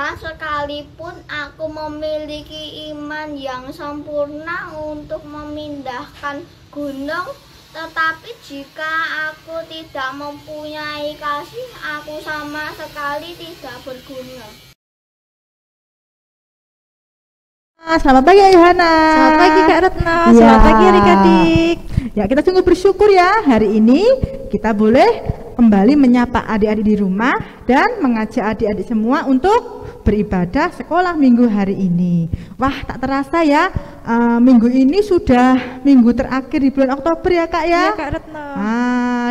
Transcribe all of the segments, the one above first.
Dan sekalipun aku memiliki iman yang sempurna untuk memindahkan gunung, tetapi jika aku tidak mempunyai kasih, aku sama sekali tidak berguna. Selamat pagi Yohana. Selamat pagi Kak Retno. Ya. Selamat pagi adik-adik. Ya, kita sungguh bersyukur ya hari ini kita boleh kembali menyapa adik-adik di rumah dan mengajak adik-adik semua untuk beribadah sekolah minggu hari ini. Wah, tak terasa ya, minggu ini sudah minggu terakhir di bulan Oktober ya Kak ya. Iya Kak Retno.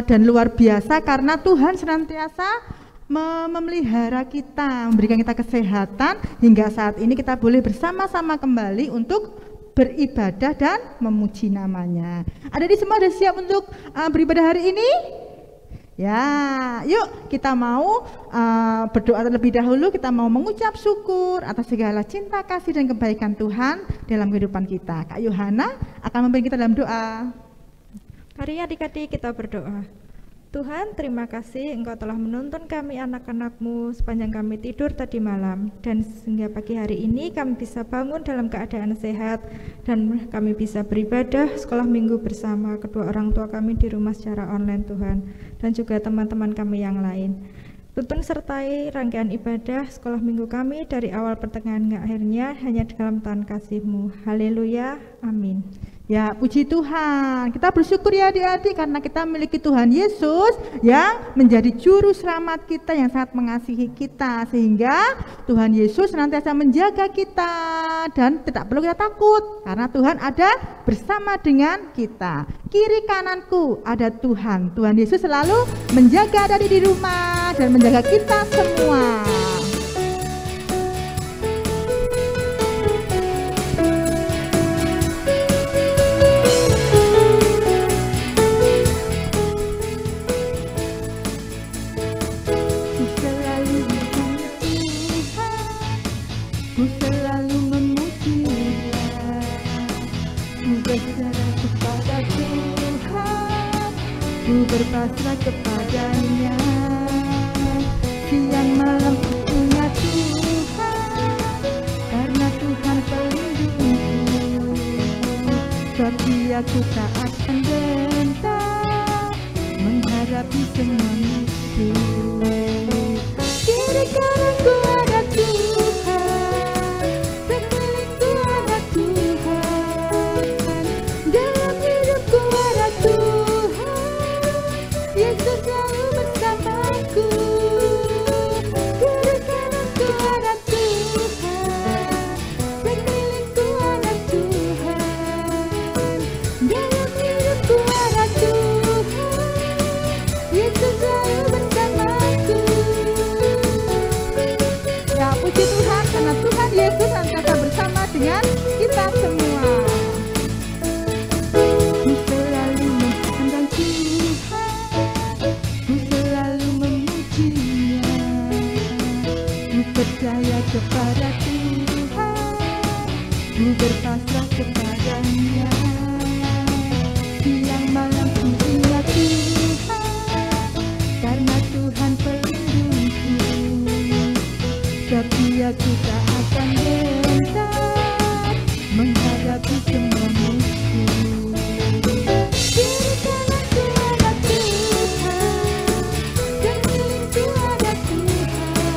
Dan luar biasa karena Tuhan senantiasa memelihara kita, memberikan kita kesehatan hingga saat ini kita boleh bersama-sama kembali untuk beribadah dan memuji namanya. Ada di semua sudah siap untuk beribadah hari ini? Ya, yuk kita mau berdoa terlebih dahulu. Kita mau mengucap syukur atas segala cinta, kasih dan kebaikan Tuhan dalam kehidupan kita. Kak Yohana akan memimpin kita dalam doa. Mari adik-adik kita berdoa. Tuhan, terima kasih Engkau telah menuntun kami anak-anak-Mu sepanjang kami tidur tadi malam, dan sehingga pagi hari ini kami bisa bangun dalam keadaan sehat dan kami bisa beribadah sekolah minggu bersama kedua orang tua kami di rumah secara online Tuhan, dan juga teman-teman kami yang lain. Tuntun sertai rangkaian ibadah sekolah minggu kami dari awal pertengahan hingga akhirnya hanya dalam tangan kasih-Mu. Haleluya, amin. Ya, puji Tuhan. Kita bersyukur ya adik-adik karena kita memiliki Tuhan Yesus yang menjadi juru selamat kita, yang sangat mengasihi kita, sehingga Tuhan Yesus senantiasa menjaga kita dan tidak perlu kita takut karena Tuhan ada bersama dengan kita. Kiri kananku ada Tuhan. Tuhan Yesus selalu menjaga adik di rumah dan menjaga kita semua. Berpasrah kepadanya, siang malam ku ingat Tuhan, karena Tuhan pelindungku. Tapi aku tak akan gentar menghadapi semua musuh. Kiri kananku ada Tuhan, sekelilingku ada Tuhan, dalam hidupku ada Tuhan. Yesus selalu bersamaku, kiri kananku ada Tuhan, sekelilingku ada Tuhan, dalam hidupku ada Tuhan. Yesus selalu bersamaku. Ya, puji Tuhan karena Tuhan Yesus senantiasa bersama dengan kita semua. Percaya kepada Tuhan, ku berpasrah kepadanya. Siang malam ku ingat Tuhan, karena Tuhan pelindungku. Tapi aku tak akan gentar menghadapi semua musuh. Kiri kananku ada Tuhan, sekelilingku ada Tuhan,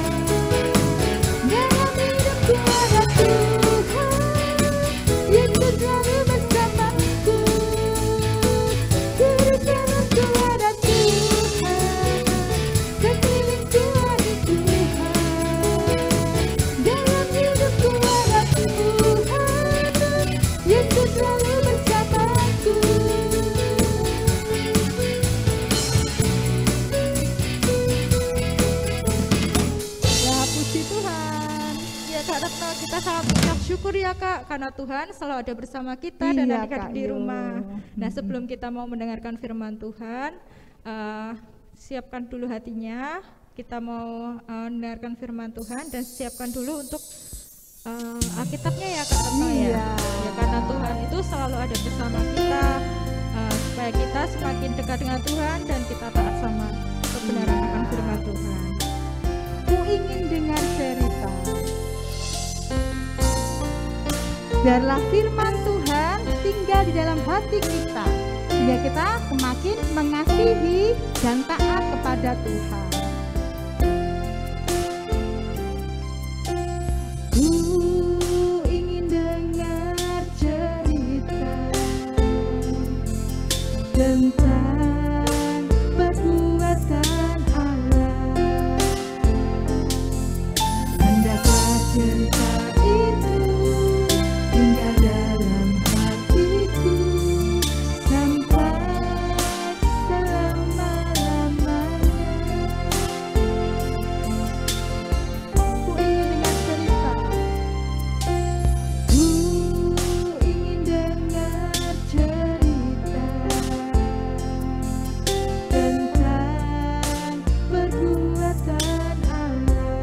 dalam hidupku ada Tuhan. Yesus selalu bersamaku, kiri kananku ada Tuhan, sekelilingku ada Tuhan, dalam hidupku ada Tuhan. Yesus selalu bersamaku. Ya, puji Tuhan. Ya Kak Retno, kita sangat mengucap syukur ya Kak, karena Tuhan selalu ada bersama kita dan Iya, adik-adik Kak di Yo. rumah. Nah, sebelum kita mau mendengarkan firman Tuhan, siapkan dulu hatinya. Kita mau mendengarkan firman Tuhan dan siapkan dulu untuk Alkitabnya ya Kak Retno ya. Iya. Ya, karena Tuhan itu selalu ada bersama kita, supaya kita semakin dekat dengan Tuhan dan kita taat sama kebenaran akan firman Tuhan. Ku ingin dengar cerita Biarlah firman Tuhan tinggal di dalam hati kita, sehingga kita semakin mengasihi dan taat kepada Tuhan. Ingin dengar cerita tentang perbuatan Allah. Hendaklah cerita itu tinggal dalam hatiku sampai selama-lamanya. Ku ingin dengar cerita. Ku ingin dengar cerita tentang perbuatan Allah.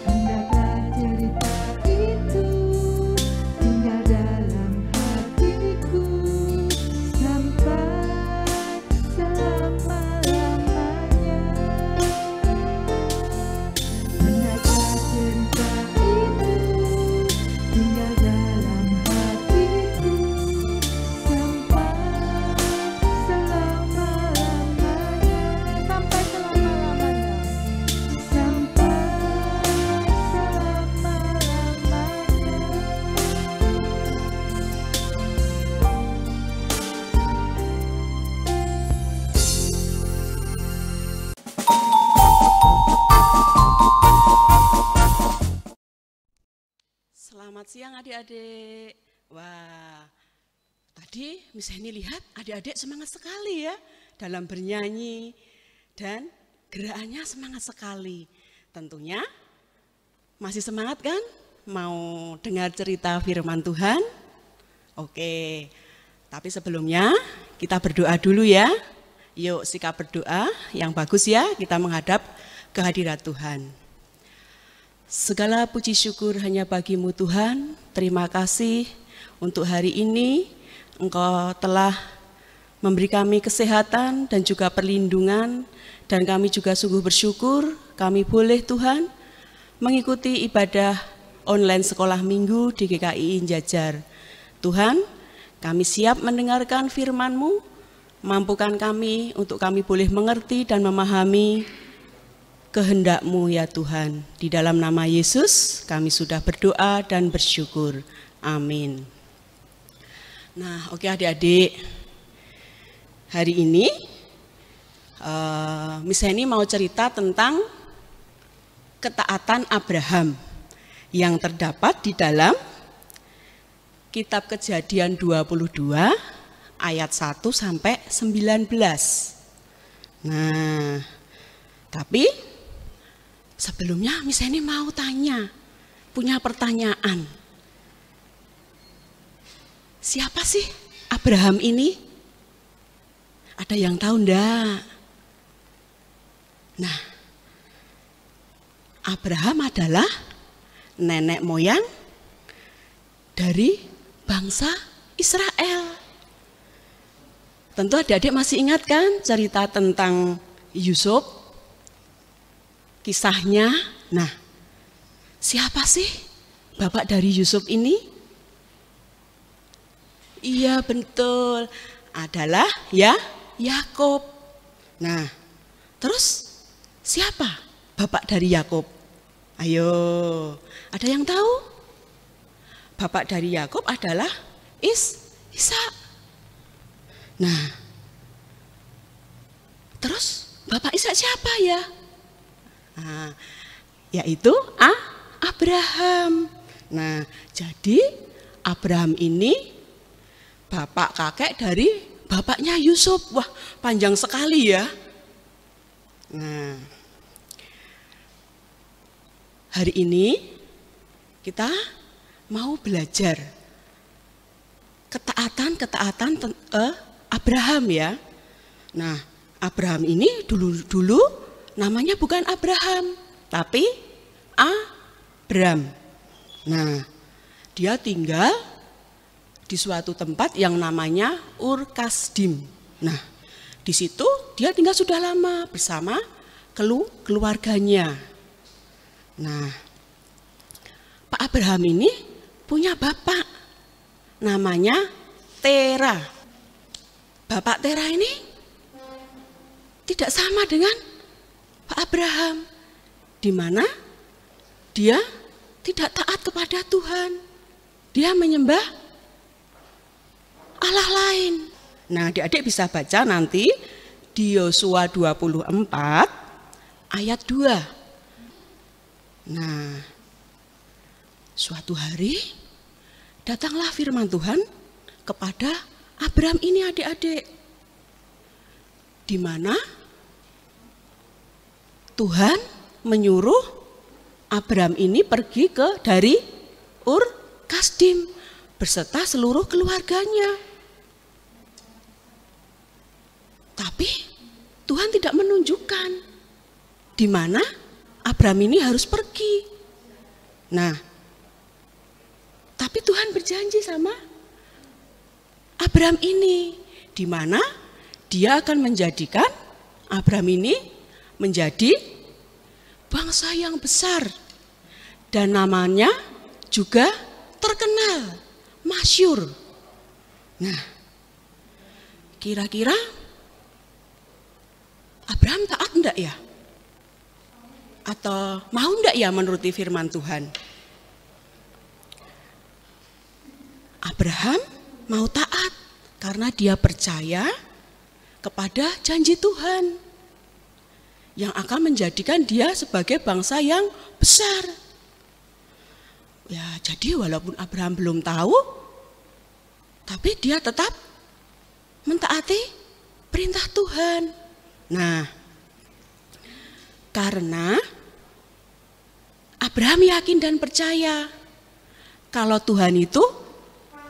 Hendaklah cerita itu tinggal dalam hatiku sampai selama-lamanya. Hendaklah cerita itu tinggal dalam hatiku sampai selama-lamanya. Sampai selama-lamanya. Sampai Selamat siang adik-adik. Wah, tadi Miss Heni lihat adik-adik semangat sekali ya dalam bernyanyi dan gerakannya semangat sekali. Tentunya masih semangat kan? Mau dengar cerita firman Tuhan? Oke, tapi sebelumnya kita berdoa dulu ya. Yuk sikap berdoa yang bagus ya, kita menghadap kehadirat Tuhan. Segala puji syukur hanya bagi-Mu Tuhan. Terima kasih untuk hari ini Engkau telah memberi kami kesehatan dan juga perlindungan. Dan kami juga sungguh bersyukur kami boleh Tuhan mengikuti ibadah online sekolah minggu di GKI Injajar. Tuhan, kami siap mendengarkan firman-Mu. Mampukan kami untuk kami boleh mengerti dan memahami kehendak-Mu ya Tuhan. Di dalam nama Yesus kami sudah berdoa dan bersyukur. Amin. Nah, oke adik-adik. Hari ini Miss Heni mau cerita tentang ketaatan Abraham yang terdapat di dalam Kitab Kejadian 22 ayat 1 sampai 19. Nah, tapi sebelumnya Miss Heni mau tanya, punya pertanyaan. Siapa sih Abraham ini? Ada yang tahu enggak? Nah, Abraham adalah nenek moyang dari bangsa Israel. Tentu adik-adik masih ingat kan cerita tentang Yusuf? Kisahnya. Nah, siapa sih bapak dari Yusuf ini? Iya betul, adalah Yakub. Nah, terus siapa bapak dari Yakub? Ayo, ada yang tahu? Bapak dari Yakub adalah Ishak. Nah, terus bapak Ishak siapa ya? Nah, yaitu Abraham. Nah, jadi Abraham ini bapak kakek dari bapaknya Yusuf. Wah, panjang sekali ya. Nah, hari ini kita mau belajar ketaatan Abraham ya. Nah, Abraham ini dulu namanya bukan Abraham, tapi Abram. Nah, dia tinggal di suatu tempat yang namanya Ur Kasdim. Nah, di situ dia tinggal sudah lama bersama keluarganya. Nah, Pak Abraham ini punya bapak, namanya Tera. Bapak Tera ini tidak sama dengan Pak Abraham, di mana dia tidak taat kepada Tuhan. Dia menyembah Allah lain. Nah, adik-adik bisa baca nanti di Yosua 24 ayat 2. Nah, suatu hari datanglah firman Tuhan kepada Abraham ini adik-adik, di mana Tuhan menyuruh Abraham ini pergi dari Ur Kasdim beserta seluruh keluarganya. Tapi Tuhan tidak menunjukkan di mana Abraham ini harus pergi. Nah, tapi Tuhan berjanji sama Abraham ini, di mana dia akan menjadikan Abraham ini menjadi bangsa yang besar dan namanya juga terkenal, masyhur. Nah, kira-kira Abraham taat enggak ya? Atau mau enggak ya menuruti firman Tuhan? Abraham mau taat karena dia percaya kepada janji Tuhan yang akan menjadikan dia sebagai bangsa yang besar. Ya, jadi walaupun Abraham belum tahu, tapi dia tetap mentaati perintah Tuhan. Nah, karena Abraham yakin dan percaya kalau Tuhan itu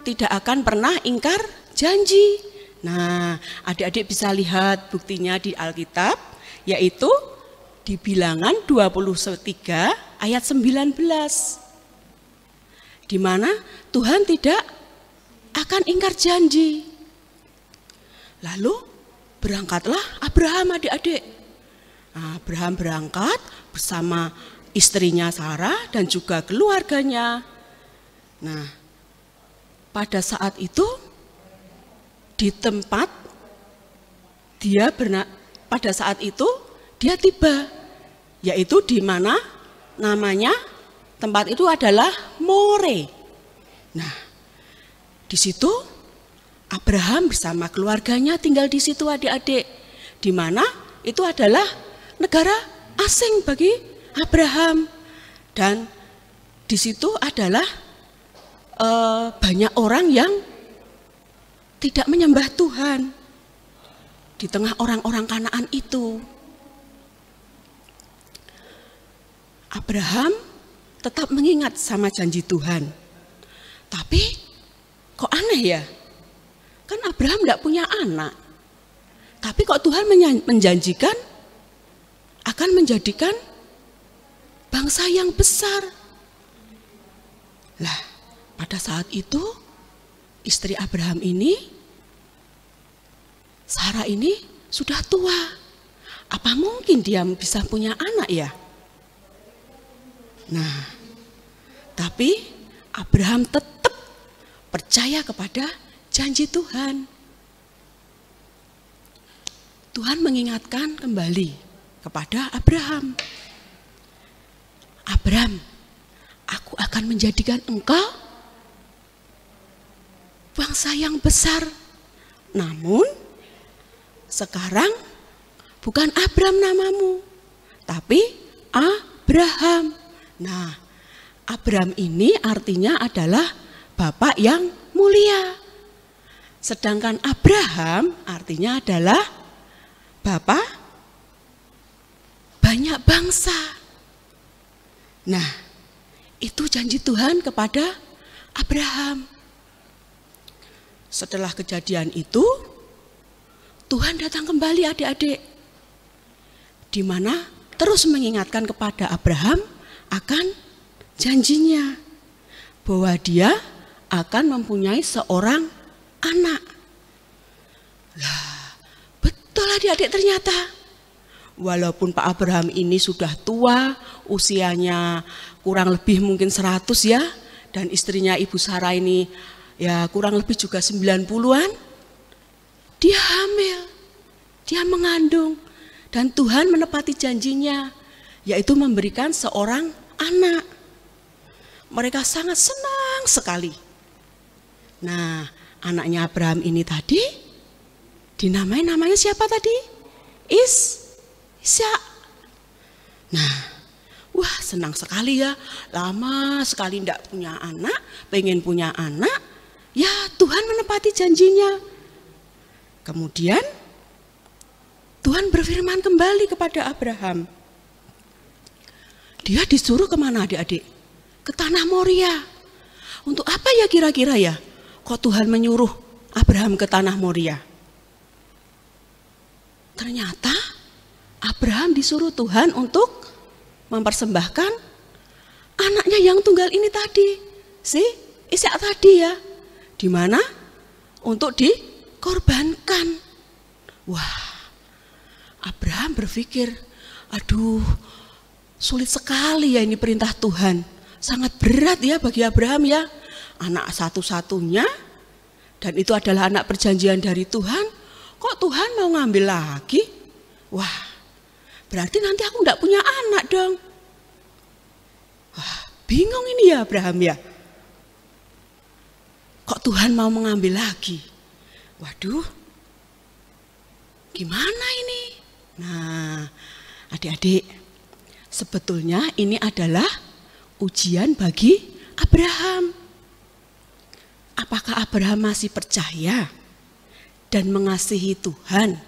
tidak akan pernah ingkar janji. Nah, adik-adik bisa lihat buktinya di Alkitab, yaitu di Bilangan 23 ayat 19. Di mana Tuhan tidak akan ingkar janji. Lalu berangkatlah Abraham adik-adik. Nah, Abraham berangkat bersama istrinya Sarah dan juga keluarganya. Nah, pada saat itu di tempat pada saat itu dia tiba, yaitu di mana namanya tempat itu adalah More. Nah, di situ Abraham bersama keluarganya tinggal di situ adik-adik, di mana itu adalah negara asing bagi Abraham, dan di situ adalah banyak orang yang tidak menyembah Tuhan di tengah orang-orang Kanaan itu. Abraham tetap mengingat sama janji Tuhan. Tapi kok aneh ya? Kan Abraham tidak punya anak. Tapi kok Tuhan menjanjikan akan menjadikan bangsa yang besar. Lah, pada saat itu istri Abraham ini, Sarah ini sudah tua. Apa mungkin dia bisa punya anak ya? Nah, tapi Abraham tetap percaya kepada janji Tuhan. Tuhan mengingatkan kembali kepada Abraham. Abraham, aku akan menjadikan engkau bangsa yang besar. Namun sekarang bukan Abraham namamu, tapi Abraham. Nah, Abraham ini artinya adalah bapak yang mulia. Sedangkan Abraham artinya adalah bapak banyak bangsa. Nah, itu janji Tuhan kepada Abraham. Setelah kejadian itu, Tuhan datang kembali adik-adik, di mana terus mengingatkan kepada Abraham akan janjinya bahwa dia akan mempunyai seorang anak. Lah, betul adik-adik, ternyata walaupun Pak Abraham ini sudah tua, usianya kurang lebih mungkin 100 ya, dan istrinya Ibu Sarah ini ya kurang lebih juga 90-an, dia hamil, dia mengandung, dan Tuhan menepati janjinya, yaitu memberikan seorang anak. Mereka sangat senang sekali. Nah, anaknya Abraham ini tadi namanya siapa tadi? Ishak. Nah, wah senang sekali ya, lama sekali tidak punya anak, pengen punya anak, ya Tuhan menepati janjinya. Kemudian Tuhan berfirman kembali kepada Abraham. Dia disuruh kemana adik-adik? Ke tanah Moria. Untuk apa ya kira-kira ya? Kok Tuhan menyuruh Abraham ke tanah Moria? Ternyata Abraham disuruh Tuhan untuk mempersembahkan anaknya yang tunggal ini tadi, si Ishak tadi ya, di mana untuk dikorbankan. Wah, Abraham berpikir, aduh, sulit sekali ya ini perintah Tuhan, sangat berat ya bagi Abraham ya, anak satu-satunya, dan itu adalah anak perjanjian dari Tuhan. Kok Tuhan mau ngambil lagi? Wah, berarti nanti aku enggak punya anak dong. Wah, bingung ini ya Abraham ya. Kok Tuhan mau mengambil lagi? Waduh, gimana ini? Nah, adik-adik, sebetulnya ini adalah ujian bagi Abraham. Apakah Abraham masih percaya dan mengasihi Tuhan?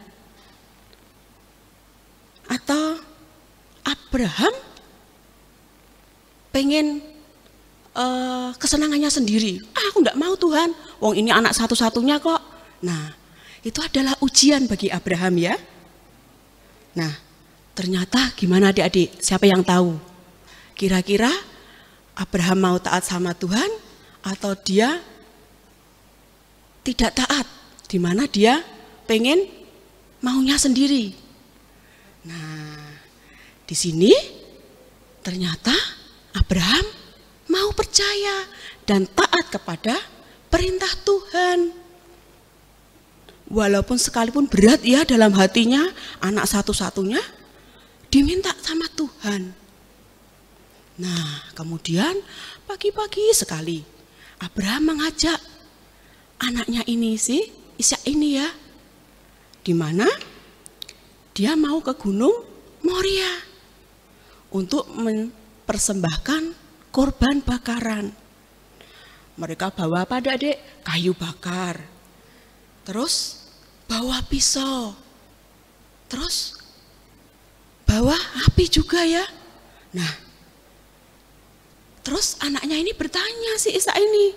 Atau Abraham pengen kesenangannya sendiri? Aku enggak mau Tuhan, wong ini anak satu-satunya kok. Nah, itu adalah ujian bagi Abraham ya. Nah, ternyata gimana adik-adik? Siapa yang tahu? Kira-kira Abraham mau taat sama Tuhan atau dia tidak taat? Di mana dia pengen maunya sendiri. Nah, di sini ternyata Abraham mau percaya dan taat kepada perintah Tuhan. Walaupun sekalipun berat ya dalam hatinya, anak satu-satunya diminta sama Tuhan. Nah, kemudian pagi-pagi sekali Abraham mengajak anaknya ini sih, Ishak ini ya, di mana dia mau ke Gunung Moria untuk mempersembahkan korban bakaran. Mereka bawa apa adik? Kayu bakar, terus bawa pisau, terus bawa api juga ya. Nah, terus anaknya ini bertanya si Ishak ini,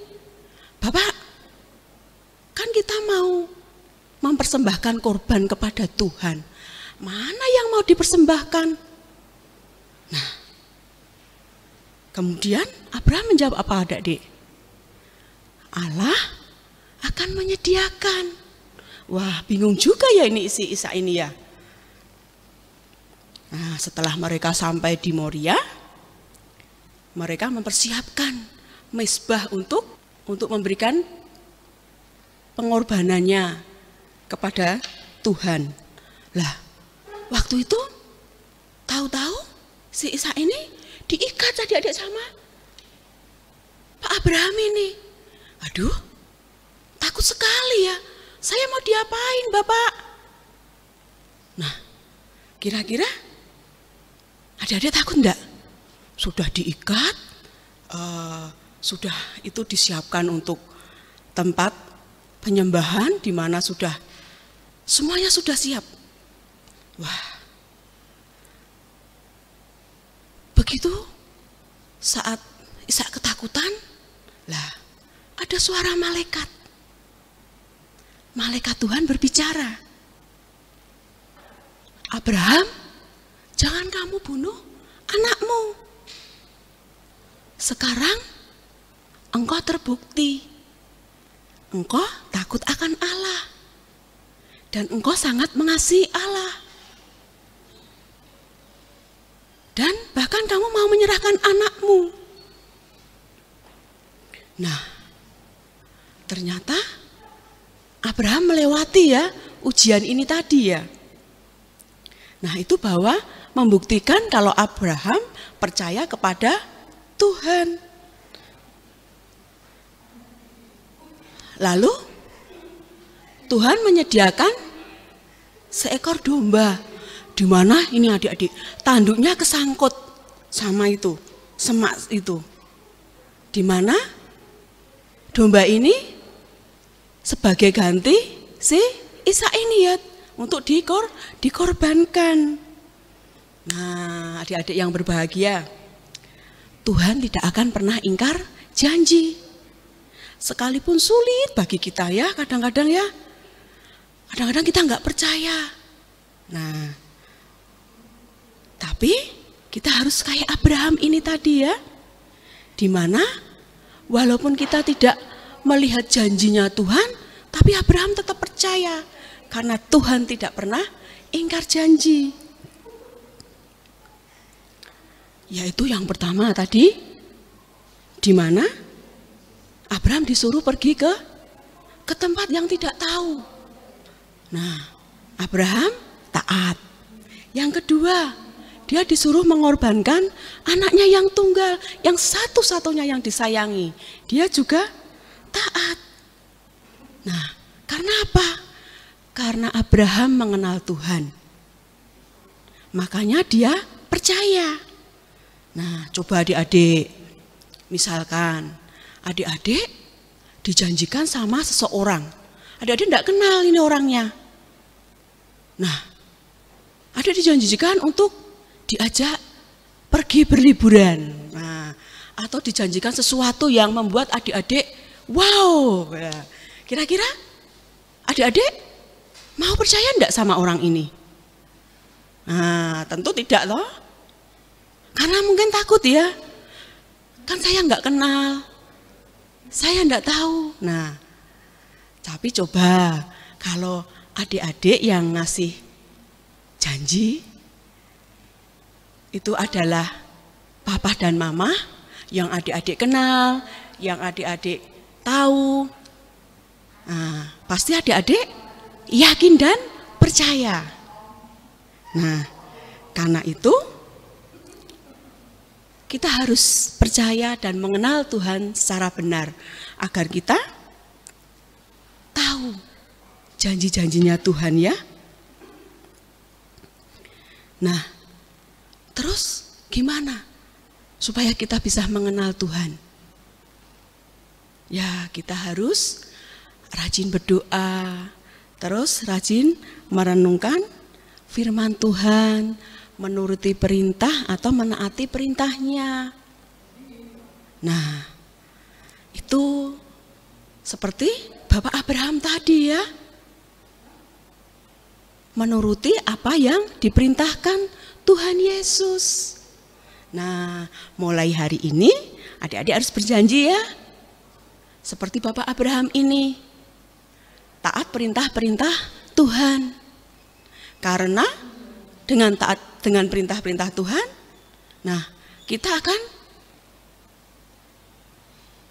Bapak, kan kita mau mempersembahkan korban kepada Tuhan, mana yang mau dipersembahkan? Nah, kemudian Abraham menjawab apa adik-adik? Allah akan menyediakan. Wah, bingung juga ya ini si Ishak ini ya. Nah, setelah mereka sampai di Moria, mereka mempersiapkan mezbah untuk memberikan pengorbanannya kepada Tuhan. Lah, waktu itu tahu-tahu si Ishak ini diikat adik-adik sama Pak Abraham ini. Aduh, takut sekali ya. Saya mau diapain Bapak? Nah, kira-kira adik-adik takut enggak? Sudah diikat, sudah itu disiapkan untuk tempat penyembahan di mana sudah semuanya sudah siap. Wah, begitu saat Ishak ketakutan, lah ada suara malaikat. Malaikat Tuhan berbicara, Abraham, jangan kamu bunuh anakmu. Sekarang engkau terbukti engkau takut akan Allah dan engkau sangat mengasihi Allah. Dan bahkan bahkan kamu mau menyerahkan anakmu. Nah, ternyata Abraham melewati ya ujian ini tadi ya. Nah, itu bahwa membuktikan kalau Abraham percaya kepada Tuhan. Lalu Tuhan menyediakan seekor domba, di mana ini adik-adik tanduknya kesangkut sama itu semak itu, di mana domba ini sebagai ganti si Ishak ini ya untuk dikorbankan. Nah, adik-adik yang berbahagia, Tuhan tidak akan pernah ingkar janji. Sekalipun sulit bagi kita ya, kadang-kadang kita nggak percaya. Nah, tapi kita harus kayak Abraham ini tadi ya, di mana walaupun kita tidak melihat janjinya Tuhan, tapi Abraham tetap percaya karena Tuhan tidak pernah ingkar janji. Yaitu yang pertama tadi, di mana Abraham disuruh pergi ke tempat yang tidak tahu. Nah, Abraham taat. Yang kedua, dia disuruh mengorbankan anaknya yang tunggal, yang satu-satunya yang disayangi. Dia juga taat. Nah, karena apa? Karena Abraham mengenal Tuhan. Makanya dia percaya. Nah, coba adik-adik, misalkan adik-adik dijanjikan sama seseorang. Adik-adik tidak kenal ini orangnya. Nah, adik dijanjikan untuk diajak pergi berliburan. Nah, atau dijanjikan sesuatu yang membuat adik-adik wow. Kira-kira adik-adik mau percaya enggak sama orang ini? Nah, tentu tidak loh. Karena mungkin takut ya. Kan saya enggak kenal. Saya enggak tahu. Nah, tapi coba kalau adik-adik yang ngasih janji itu adalah papa dan mama yang adik-adik kenal, yang adik-adik tahu. Nah, pasti adik-adik yakin dan percaya. Nah, karena itu kita harus percaya dan mengenal Tuhan secara benar agar kita tahu janji-janjinya Tuhan ya. Nah, terus gimana supaya kita bisa mengenal Tuhan? Ya, kita harus rajin berdoa, terus rajin merenungkan firman Tuhan, menuruti perintah atau menaati perintahnya. Nah, itu seperti Bapak Abraham tadi ya, menuruti apa yang diperintahkan Tuhan Yesus. Nah, mulai hari ini adik-adik harus berjanji ya, seperti Bapak Abraham ini, taat perintah-perintah Tuhan. Karena dengan taat dengan perintah-perintah Tuhan, nah kita akan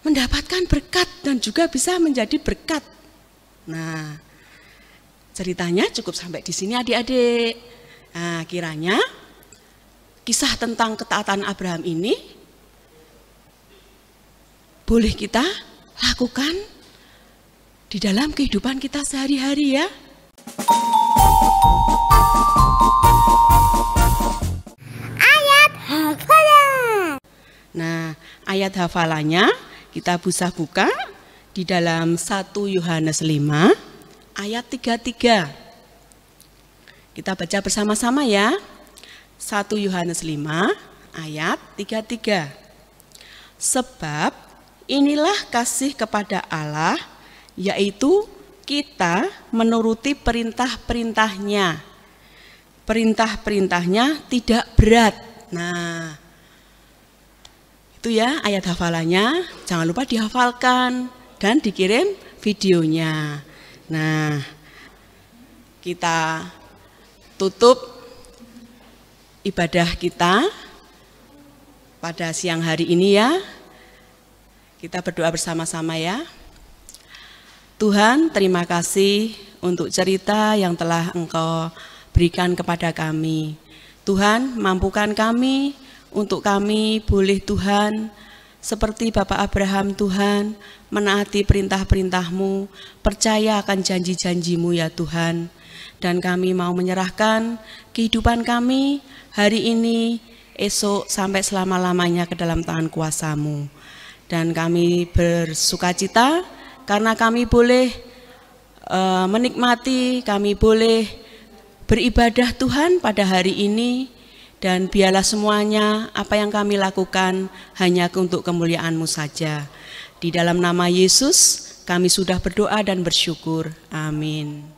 mendapatkan berkat dan juga bisa menjadi berkat. Nah, ceritanya cukup sampai di sini adik-adik. Nah, kiranya kisah tentang ketaatan Abraham ini boleh kita lakukan di dalam kehidupan kita sehari-hari ya. Ayat hafalan. Nah, ayat hafalannya kita bisa buka di dalam 1 Yohanes 5 ayat 33. Kita baca bersama-sama ya. 1 Yohanes 5 ayat 33. Sebab inilah kasih kepada Allah, yaitu kita menuruti perintah-perintahnya. Perintah-perintahnya tidak berat. Nah, itu ya ayat hafalannya. Jangan lupa dihafalkan dan dikirim videonya. Nah, kita tutup ibadah kita pada siang hari ini ya. Kita berdoa bersama-sama ya. Tuhan, terima kasih untuk cerita yang telah Engkau berikan kepada kami. Tuhan, mampukan kami untuk kami boleh Tuhan, seperti Bapak Abraham Tuhan, menaati perintah-perintah-Mu, percaya akan janji-janji-Mu ya Tuhan. Dan kami mau menyerahkan kehidupan kami hari ini, esok, sampai selama-lamanya ke dalam tangan kuasa-Mu. Dan kami bersukacita karena kami boleh menikmati, kami boleh beribadah Tuhan pada hari ini. Dan biarlah semuanya apa yang kami lakukan hanya untuk kemuliaan-Mu saja. Di dalam nama Yesus kami sudah berdoa dan bersyukur. Amin.